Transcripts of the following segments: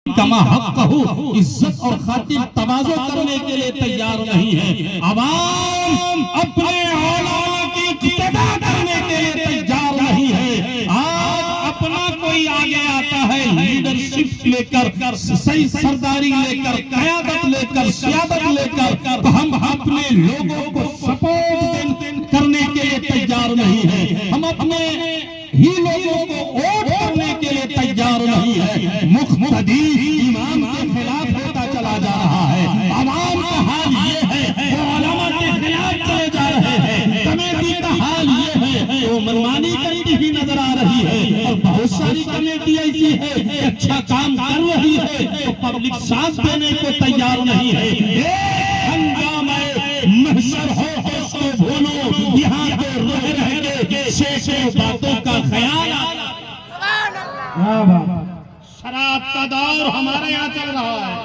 कमा हक कहू, इज्जत और खातिर तवाज़ो करने के लिए तैयार नहीं है। अवाम अपने औलामा की इक्तिदा करने के लिए तैयार नहीं है। आज अपना कोई आगे आता है लीडरशिप लेकर, सही सरदारी लेकर, क़यादत लेकर, सियादत लेकर, तो हम अपने लोगों को सपोर्ट करने के लिए तैयार नहीं है। हम अपने ही लोगों को वोट करने के लिए तैयार नहीं है। मुख्तदी इमाम के खिलाफ होता चला जा रहा है। आवाम का हाल ये है, वो उलमा के खिलाफ चले जा रहे हैं। कमेटी का हाल ये है, वो मनमानी करती हुई नजर आ रही है। और बहुत सारी कमेटी ऐसी है कि अच्छा काम कर रही है तो पब्लिक साथ देने को तैयार नहीं है। हंगामा महशर हो उसको भूलो, यहाँ पे रह के शेषों बातों का ख्याल। शराब का दौर हमारे यहाँ चल रहा है,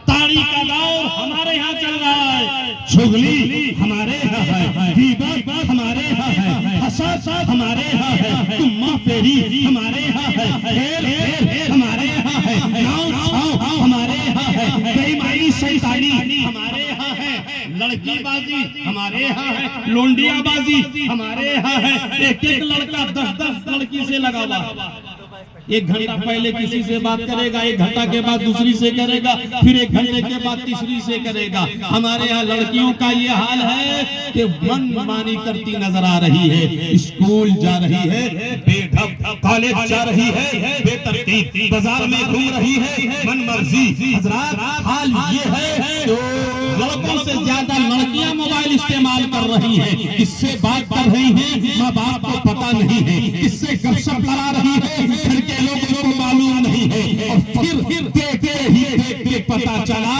ताड़ी का दौर हमारे यहाँ चल रहा है, चुगली हमारे यहाँ है, गीबत हमारे यहाँ है, हसद हमारे यहाँ है, तुम्मा फेरी हमारे यहाँ है, हेर हमारे यहाँ है, नाव हमारे यहाँ है, बेईमानी शैतानी हमारे यहाँ है, लड़कीबाजी हमारे यहाँ है, लोंडियाबाजी हमारे यहाँ है। एक एक लड़का 10-10 लड़की से लगा हुआ, एक घंटा पहले किसी से बात करेगा, एक घंटा के बाद दूसरी से करेगा, फिर एक घंटे के बाद तीसरी से करेगा। हमारे यहाँ लड़कियों का ये हाल है कि मनमानी करती नजर आ रही है। स्कूल जा रही है बेढब, कॉलेज जा रही है बेतरतीब, बाजार में घूम रही है मनमर्जी। हजरात हाल ये है जो लड़कों से ज्यादा लड़कियां मोबाइल इस्तेमाल कर रही हैं। किससे बात कर रही हैं माँ बाप को पता नहीं है, किससे गपशप लड़ा रही है घर के लोगों को मालूम नहीं है। और फिर देख के पता चला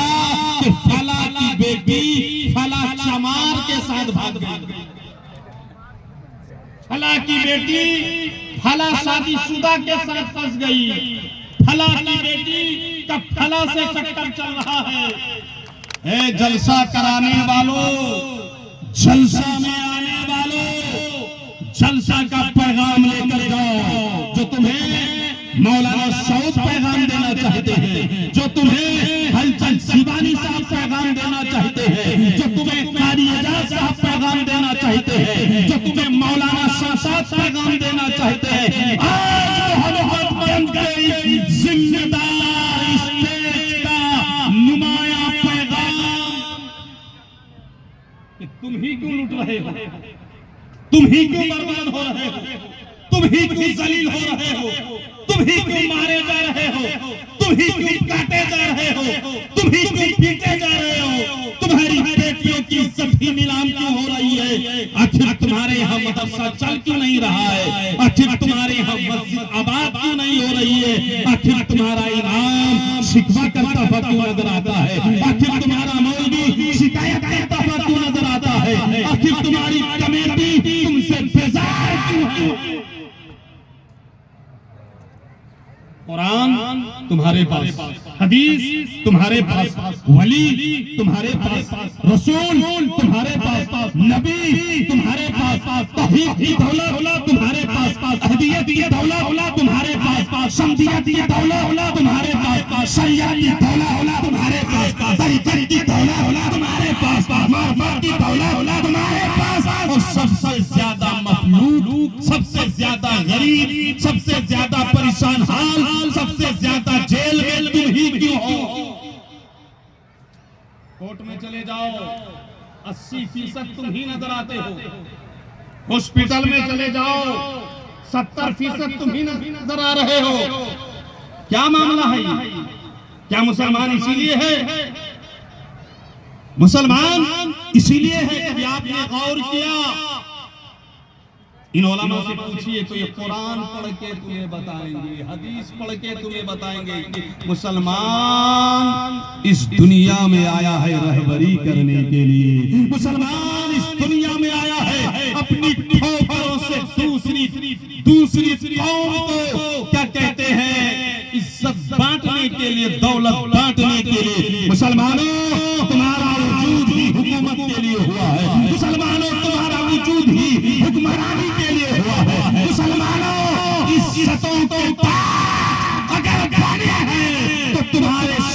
कि फला की बेटी फला चमार के साथ भाग गई, फला की बेटी फला शादीशुदा के साथ फंस गई, फला की बेटी का फला से चक्कर चल रहा है। जलसा कराने वालों, जलसा में आने वालों, जलसा का पैगाम लेकर जाओ। जो तुम्हें मौलाना सऊद पैगाम देना चाहते हैं, जो तुम्हें हलचल शिवानी साहब पैगाम देना चाहते हैं, जो तुम्हें कारी एजाज साहब पैगाम देना चाहते हैं, जो तुम्हें मौलाना शहजाद पैगाम देना चाहते हैं, आज मोहब्बत बन गई जिम्मेदार स्टेज का नुमाया पैगाम कि तुम ही क्यों लुट रहे हो, तुम ही क्यों बर्बाद हो रहे हो, तुम ही क्यों जलील हो रहे हो, तुम ही क्यों मारे जा रहे हो, तुम ही क्यों काटे जा रहे हो, तुम ही क्यों पीटे जा रहे हो, तुम्हारी बेटियों की इज्जत ही नीलाम क्यों हो रही है। आखिर तुम्हारे यहाँ मदरसा चल क्यों नहीं रहा है, आखिर तुम्हारे यहाँ मस्जिद आबाद क्यों नहीं हो रही है, आखिर तुम्हारा इमाम शिकवा करता हुआ क्यों नजर आता है, आखिर तुम्हारा मौलवी शिकायत करता हुआ क्यों नजर आता है, आखिर तुम्हारी कमेटी तुमसे बेजार क्यों है। कुरान तुम्हारे पास, हदीस तुम्हारे पास, वली तुम्हारे पास, रसूल तुम्हारे पास, नबी तुम्हारे पास, तौहीद की दौलत तुम्हारे पास, अहदियत की दौलत तुम्हारे पास, समदियत की दौलत तुम्हारे पास, शरीयत की दौलत तुम्हारे पास, तरीक़त की दौलत तुम्हारे पास, मार्फत की दौलत तुम्हारे पास। और सबसे ज्यादा मखलूक, सबसे ज्यादा गरीब, सबसे ज्यादा परेशान हाल, सबसे ज्यादा जेल में तुम ही क्यों हो। कोर्ट में चले जाओ 80% तुम ही नजर आते हो, हॉस्पिटल में चले जाओ 70% तुम ही नजर आ रहे हो। क्या मामला है ये? क्या मुसलमान इसीलिए है, मुसलमान इसीलिए है कि आपने गौर किया, इन उलमा से पूछिए तो ये कुरान पढ़ के तुम्हें बताएंगे, हदीस पढ़ के तुम्हें बताएंगे कि मुसलमान इस दुनिया में आया है रहबरी करने के लिए, मुसलमान इस दुनिया में आया है अपनी ठोकरों से दूसरी कौम को क्या कहते हैं, इज्जत बांटने के लिए, दौलत बांटने के लिए। मुसलमानों तुम्हारा वजूद ही हुकूमत के लिए हुआ है, मुसलमानों तुम्हारा वजूद ही हुक्मरानी के लिए हुआ है। मुसलमानों इज्जतों के पास अगर बने हैं तो तुम्हारे